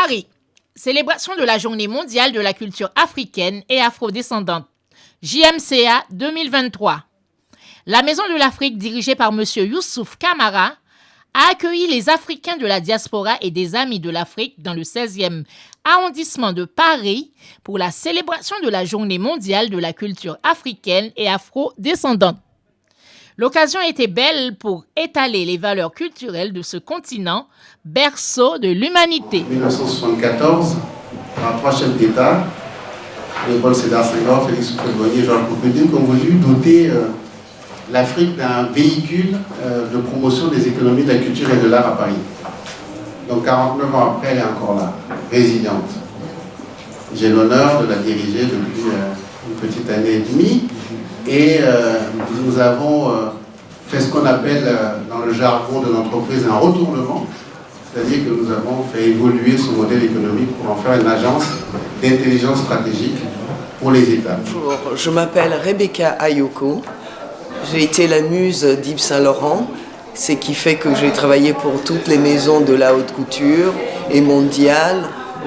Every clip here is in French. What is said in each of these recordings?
Paris, célébration de la Journée mondiale de la culture africaine et afrodescendante, JMCA 2023. La Maison de l'Afrique, dirigée par M. Youssouf Kamara, a accueilli les Africains de la diaspora et des Amis de l'Afrique dans le 16e arrondissement de Paris pour la célébration de la Journée mondiale de la culture africaine et afro-descendante. L'occasion était belle pour étaler les valeurs culturelles de ce continent, berceau de l'humanité. En 1974, par 3 chefs d'État, Léopold Sédar Senghor, Félix Houphouët-Boigny et Georges Pompidou, qui ont voulu doter l'Afrique d'un véhicule de promotion des économies de la culture et de l'art à Paris. Donc 49 ans après, elle est encore là, résidente. J'ai l'honneur de la diriger depuis une petite année et demie. Et nous avons fait ce qu'on appelle dans le jargon de l'entreprise un retournement, c'est-à-dire que nous avons fait évoluer ce modèle économique pour en faire une agence d'intelligence stratégique pour les États. Bonjour, je m'appelle Rebecca Ayoko. J'ai été la muse d'Yves Saint-Laurent, ce qui fait que j'ai travaillé pour toutes les maisons de la haute couture et mondiale.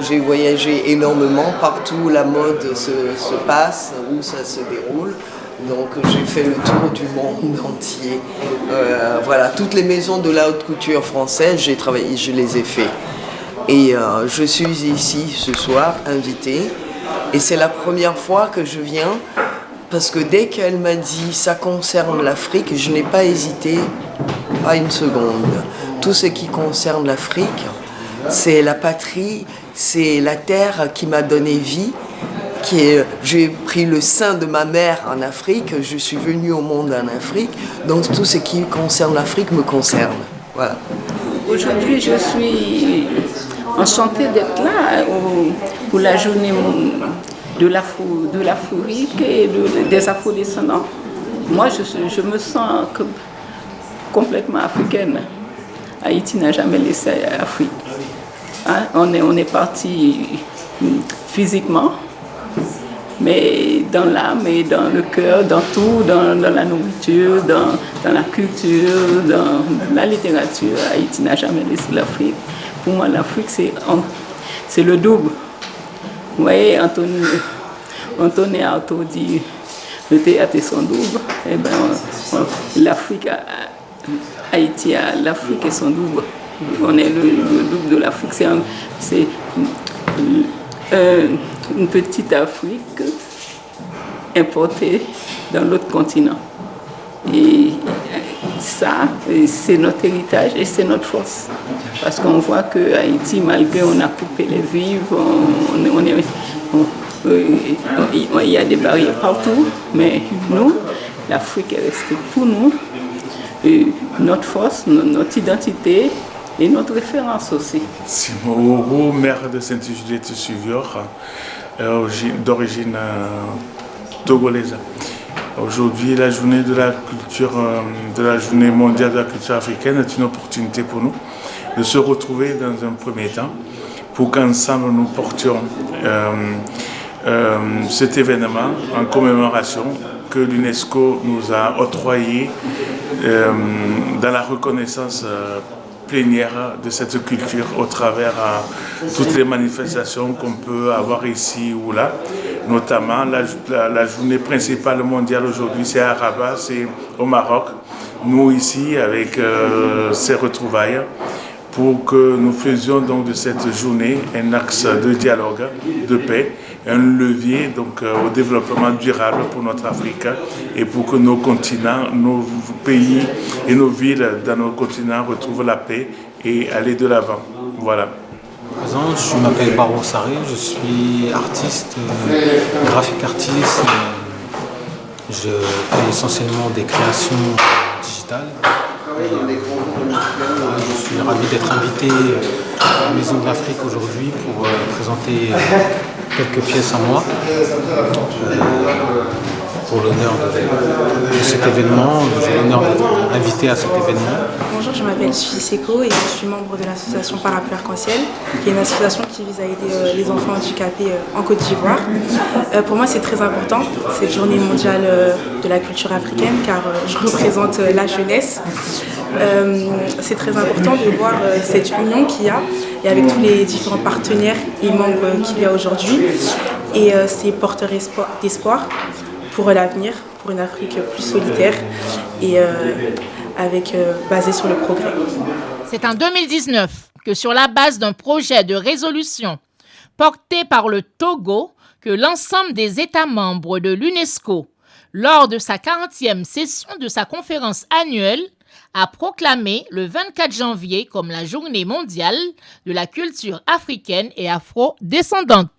J'ai voyagé énormément partout où la mode se passe, où ça se déroule. Donc j'ai fait le tour du monde entier. Voilà, toutes les maisons de la haute couture française, j'ai travaillé, je les ai fait. Et je suis ici ce soir, invitée. Et c'est la première fois que je viens, parce que dès qu'elle m'a dit « ça concerne l'Afrique », je n'ai pas hésité, pas une seconde. Tout ce qui concerne l'Afrique, c'est la patrie, c'est la terre qui m'a donné vie. J'ai pris le sein de ma mère en Afrique, je suis venue au monde en Afrique, donc tout ce qui concerne l'Afrique me concerne. Voilà. Aujourd'hui, je suis enchantée d'être là pour la journée de l'Afrique et des afro-descendants. Moi, je me sens complètement africaine. Haïti n'a jamais laissé l'Afrique. Hein? On est parti physiquement, mais dans l'âme et dans le cœur, dans tout, dans la nourriture, dans la culture, dans la littérature. Haïti n'a jamais laissé l'Afrique. Pour moi, l'Afrique, c'est le double. Vous voyez, Antonin Artaud dit le théâtre est son double. Eh bien, l'Afrique, Haïti, l'Afrique est son double. On est le double de l'Afrique. C'est une petite Afrique importée dans l'autre continent. Et ça, c'est notre héritage et c'est notre force. Parce qu'on voit que Haïti, malgré on a coupé les vives, il y a des barrières partout, mais nous, l'Afrique est restée pour nous. Et notre force, notre identité et notre référence aussi. Simon Oro, maire de Sainte-Juliette-sur-Vior, d'origine togolaise. Aujourd'hui, la journée de la culture, de la journée mondiale de la culture africaine est une opportunité pour nous de se retrouver dans un premier temps pour qu'ensemble nous portions cet événement en commémoration que l'UNESCO nous a octroyé dans la reconnaissance plénière de cette culture au travers toutes les manifestations qu'on peut avoir ici ou là. Notamment la journée principale mondiale aujourd'hui, c'est à Rabat, c'est au Maroc. Nous ici, avec ces retrouvailles, pour que nous faisions donc de cette journée un axe de dialogue, de paix, un levier donc, au développement durable pour notre Afrique et pour que nos continents, nos pays et nos villes dans nos continents retrouvent la paix et aller de l'avant. Voilà. Je m'appelle Baro Sarré, je suis artiste, graphique artiste. Je fais essentiellement des créations digitales. Je suis ravi d'être invité à la Maison de l'Afrique aujourd'hui pour présenter quelques pièces à moi. pour l'honneur de cet événement. J'ai l'honneur d'être invité à cet événement. Bonjour, je m'appelle Seko et je suis membre de l'association Parapluie Arc-en-Ciel, qui est une association qui vise à aider les enfants handicapés en Côte d'Ivoire. Pour moi, c'est très important, cette journée mondiale de la culture africaine, car je représente la jeunesse. C'est très important de voir cette union qu'il y a, et avec tous les différents partenaires et membres qu'il y a aujourd'hui. Et c'est porteur d'espoir pour l'avenir, pour une Afrique plus solidaire et basée sur le progrès. C'est en 2019 que, sur la base d'un projet de résolution porté par le Togo, que l'ensemble des États membres de l'UNESCO, lors de sa 40e session de sa conférence annuelle, a proclamé le 24 janvier comme la journée mondiale de la culture africaine et afro-descendante.